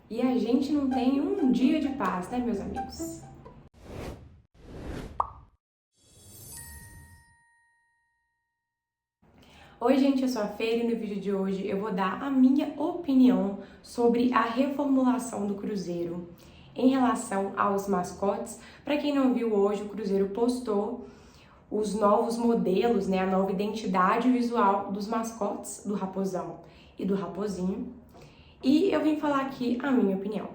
E a gente não tem um dia de paz, né, meus amigos? Oi, gente, eu sou a Fê e no vídeo de hoje eu vou dar a minha opinião sobre a reformulação do Cruzeiro em relação aos mascotes. Para quem não viu hoje, o Cruzeiro postou os novos modelos, né, a nova identidade visual dos mascotes do Raposão e do Raposinho. E eu vim falar aqui a minha opinião.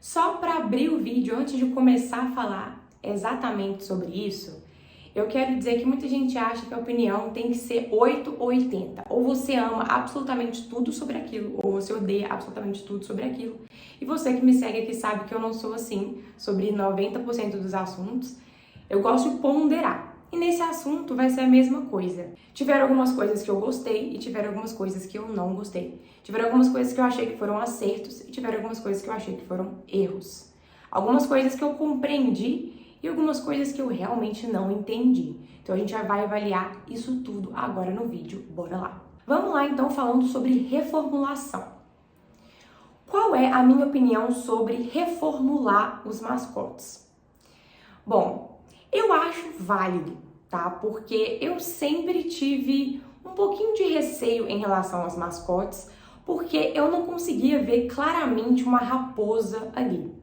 Só para abrir o vídeo, antes de começar a falar exatamente sobre isso, eu quero dizer que muita gente acha que a opinião tem que ser 8 ou 80. Ou você ama absolutamente tudo sobre aquilo, ou você odeia absolutamente tudo sobre aquilo. E você que me segue aqui sabe que eu não sou assim sobre 90% dos assuntos. Eu gosto de ponderar. E nesse assunto vai ser a mesma coisa. Tiveram algumas coisas que eu gostei e tiveram algumas coisas que eu não gostei. Tiveram algumas coisas que eu achei que foram acertos e tiveram algumas coisas que eu achei que foram erros. Algumas coisas que eu compreendi e algumas coisas que eu realmente não entendi. Então a gente já vai avaliar isso tudo agora no vídeo. Bora lá! Vamos lá então falando sobre reformulação. Qual é a minha opinião sobre reformular os mascotes? Bom, eu acho válido, tá? Porque eu sempre tive um pouquinho de receio em relação aos mascotes, porque eu não conseguia ver claramente uma raposa ali.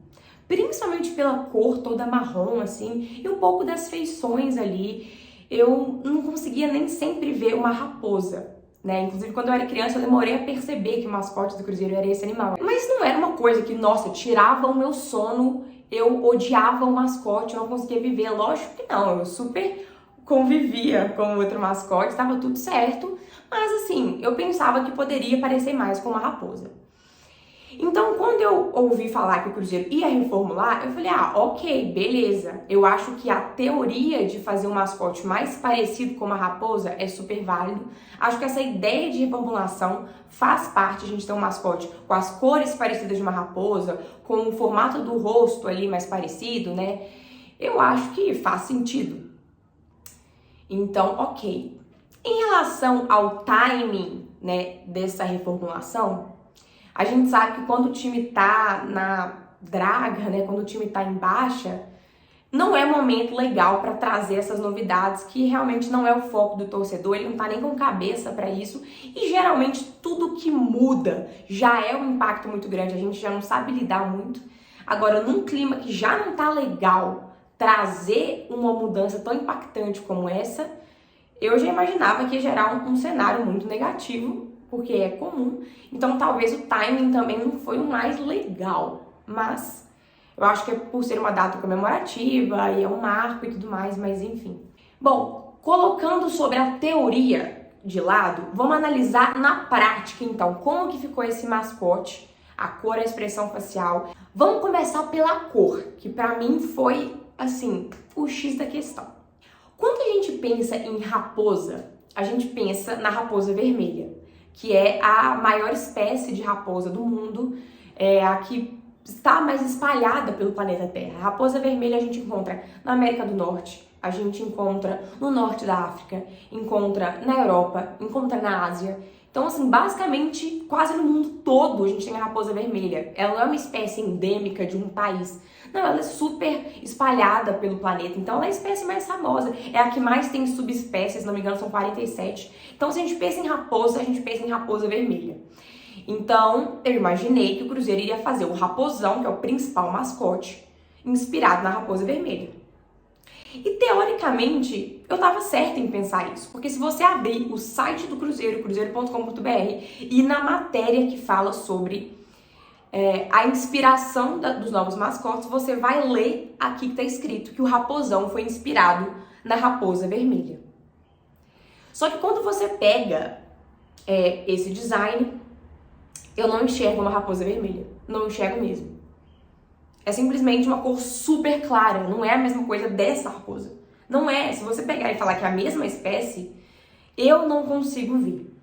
Principalmente pela cor toda marrom, assim, e um pouco das feições ali, eu não conseguia nem sempre ver uma raposa, né? Inclusive, quando eu era criança, eu demorei a perceber que o mascote do Cruzeiro era esse animal. Mas não era uma coisa que, nossa, tirava o meu sono, eu odiava o mascote, eu não conseguia viver. Lógico que não, eu super convivia com outro mascote, estava tudo certo, mas assim, eu pensava que poderia parecer mais com uma raposa. Então, quando eu ouvi falar que o Cruzeiro ia reformular, eu falei, ok, beleza. Eu acho que a teoria de fazer um mascote mais parecido com uma raposa é super válido. Acho que essa ideia de reformulação faz parte, a gente ter um mascote com as cores parecidas de uma raposa, com o formato do rosto ali mais parecido, né? Eu acho que faz sentido. Então, ok. Em relação ao timing, né, dessa reformulação, a gente sabe que quando o time tá na draga, né, quando o time tá em baixa, não é momento legal para trazer essas novidades, que realmente não é o foco do torcedor, ele não tá nem com cabeça para isso, e geralmente tudo que muda já é um impacto muito grande, a gente já não sabe lidar muito. Agora, num clima que já não tá legal, trazer uma mudança tão impactante como essa, eu já imaginava que ia gerar um cenário muito negativo, porque é comum, então talvez o timing também não foi o mais legal, mas eu acho que é por ser uma data comemorativa e é um marco e tudo mais, mas enfim. Bom, colocando sobre a teoria de lado, vamos analisar na prática então como que ficou esse mascote, a cor, a expressão facial. Vamos começar pela cor, que pra mim foi, assim, o X da questão. Quando a gente pensa em raposa, a gente pensa na raposa vermelha, que é a maior espécie de raposa do mundo, é a que está mais espalhada pelo planeta Terra. A raposa vermelha a gente encontra na América do Norte, a gente encontra no norte da África, encontra na Europa, encontra na Ásia. Então, assim, basicamente, quase no mundo todo a gente tem a raposa vermelha. Ela não é uma espécie endêmica de um país. Não, ela é super espalhada pelo planeta. Então, ela é a espécie mais famosa. É a que mais tem subespécies, se não me engano, são 47. Então, se a gente pensa em raposa, a gente pensa em raposa vermelha. Então, eu imaginei que o Cruzeiro iria fazer o raposão, que é o principal mascote, inspirado na raposa vermelha. E, teoricamente, eu estava certa em pensar isso, porque se você abrir o site do Cruzeiro, cruzeiro.com.br, e na matéria que fala sobre a inspiração dos novos mascotes, você vai ler aqui que está escrito que o raposão foi inspirado na raposa vermelha. Só que quando você pega esse design, eu não enxergo uma raposa vermelha, não enxergo mesmo. É simplesmente uma cor super clara, não é a mesma coisa dessa raposa. Não é, se você pegar e falar que é a mesma espécie, eu não consigo ver.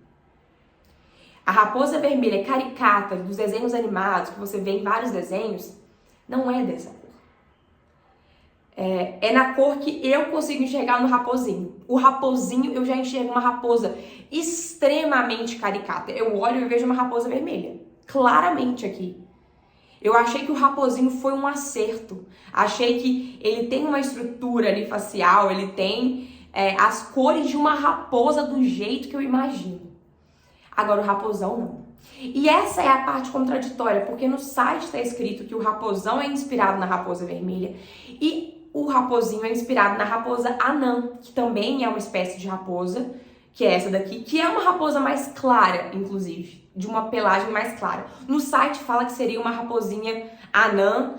A raposa vermelha caricata dos desenhos animados, que você vê em vários desenhos, não é dessa cor. É na cor que eu consigo enxergar no raposinho. O raposinho, eu já enxergo uma raposa extremamente caricata. Eu olho e vejo uma raposa vermelha, claramente aqui. Eu achei que o raposinho foi um acerto. Achei que ele tem uma estrutura ali facial, ele tem as cores de uma raposa do jeito que eu imagino. Agora o raposão não. E essa é a parte contraditória, porque no site está escrito que o raposão é inspirado na raposa vermelha e o raposinho é inspirado na raposa anã, que também é uma espécie de raposa, que é essa daqui, que é uma raposa mais clara, inclusive, de uma pelagem mais clara. No site fala que seria uma raposinha anã,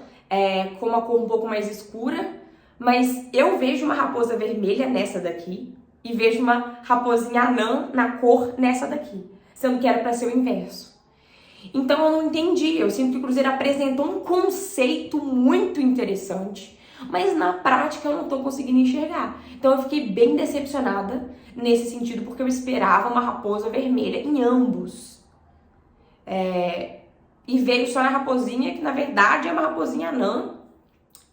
com uma cor um pouco mais escura, mas eu vejo uma raposa vermelha nessa daqui e vejo uma raposinha anã na cor nessa daqui, sendo que era para ser o inverso. Então eu não entendi, eu sinto que o Cruzeiro apresentou um conceito muito interessante, mas na prática eu não tô conseguindo enxergar. Então eu fiquei bem decepcionada nesse sentido, porque eu esperava uma raposa vermelha em ambos. E veio só na raposinha, que na verdade é uma raposinha anã,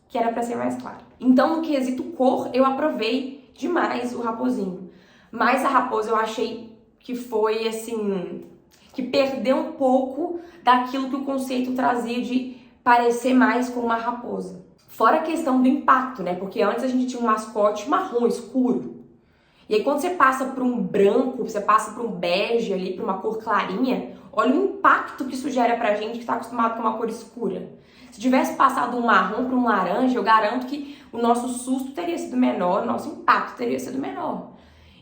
que era pra ser mais clara. Então no quesito cor, eu aprovei demais o raposinho. Mas a raposa eu achei que foi assim, que perdeu um pouco daquilo que o conceito trazia de parecer mais com uma raposa. Fora a questão do impacto, né? Porque antes a gente tinha um mascote marrom escuro. E aí quando você passa para um branco, você passa para um bege ali, para uma cor clarinha, olha o impacto que isso gera pra gente que está acostumado com uma cor escura. Se tivesse passado um marrom para um laranja, eu garanto que o nosso susto teria sido menor, o nosso impacto teria sido menor.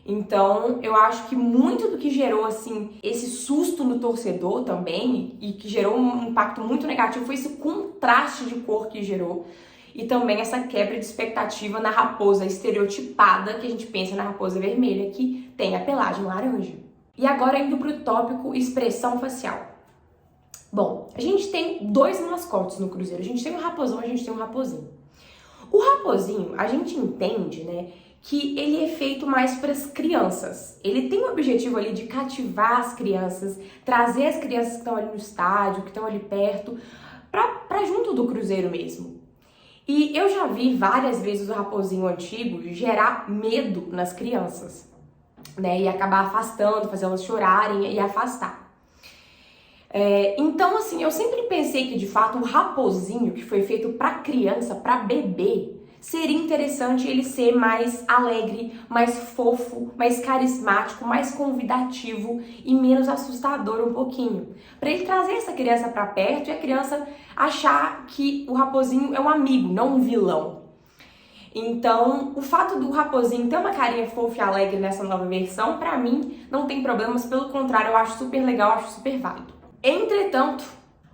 Então, eu acho que muito do que gerou, assim, esse susto no torcedor também, e que gerou um impacto muito negativo, foi esse contraste de cor que gerou. E também essa quebra de expectativa na raposa estereotipada, que a gente pensa na raposa vermelha, que tem a pelagem laranja. E agora indo pro tópico expressão facial. Bom, a gente tem dois mascotes no Cruzeiro. A gente tem um raposão, a gente tem um raposinho. O raposinho, a gente entende, né, que ele é feito mais para as crianças. Ele tem o objetivo ali de cativar as crianças, trazer as crianças que estão ali no estádio, que estão ali perto, para junto do Cruzeiro mesmo. E eu já vi várias vezes o raposinho antigo gerar medo nas crianças, né, e acabar afastando, fazer elas chorarem e afastar. Então, assim, eu sempre pensei que, de fato, o raposinho, que foi feito para criança, para bebê, seria interessante ele ser mais alegre, mais fofo, mais carismático, mais convidativo e menos assustador um pouquinho. Para ele trazer essa criança para perto e a criança achar que o raposinho é um amigo, não um vilão. Então, o fato do raposinho ter uma carinha fofa e alegre nessa nova versão, para mim, não tem problemas. Pelo contrário, eu acho super legal, acho super válido. Entretanto,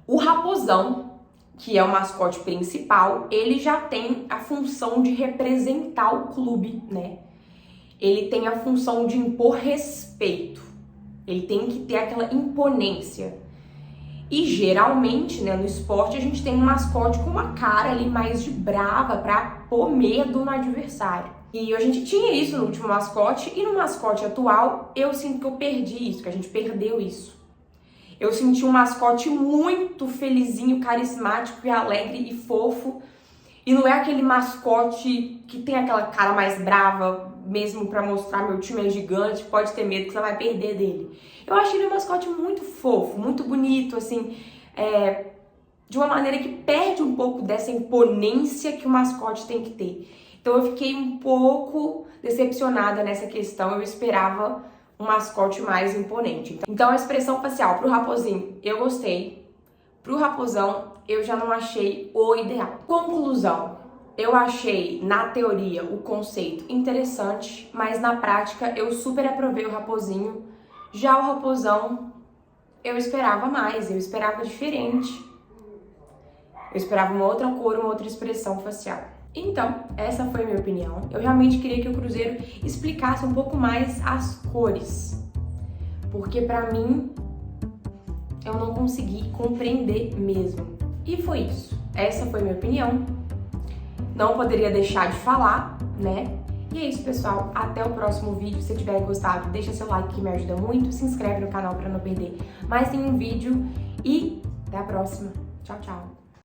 o raposão, que é o mascote principal, ele já tem a função de representar o clube, né? Ele tem a função de impor respeito. Ele tem que ter aquela imponência. E geralmente, né, no esporte, a gente tem um mascote com uma cara ali mais de brava pra pôr medo no adversário. E a gente tinha isso no último mascote, e no mascote atual, eu sinto que eu perdi isso, que a gente perdeu isso. Eu senti um mascote muito felizinho, carismático e alegre e fofo. E não é aquele mascote que tem aquela cara mais brava, mesmo pra mostrar meu time é gigante, pode ter medo que você vai perder dele. Eu achei ele um mascote muito fofo, muito bonito, assim, de uma maneira que perde um pouco dessa imponência que o mascote tem que ter. Então eu fiquei um pouco decepcionada nessa questão, eu esperava um mascote mais imponente. Então a expressão facial pro raposinho eu gostei, pro raposão eu já não achei o ideal. Conclusão, eu achei na teoria o conceito interessante, mas na prática eu super aprovei o raposinho. Já o raposão eu esperava mais, eu esperava diferente, eu esperava uma outra cor, uma outra expressão facial. Então, essa foi a minha opinião. Eu realmente queria que o Cruzeiro explicasse um pouco mais as cores, porque pra mim, eu não consegui compreender mesmo. E foi isso. Essa foi a minha opinião. Não poderia deixar de falar, né? E é isso, pessoal. Até o próximo vídeo. Se tiver gostado, deixa seu like que me ajuda muito. Se inscreve no canal pra não perder mais nenhum vídeo. E até a próxima. Tchau, tchau.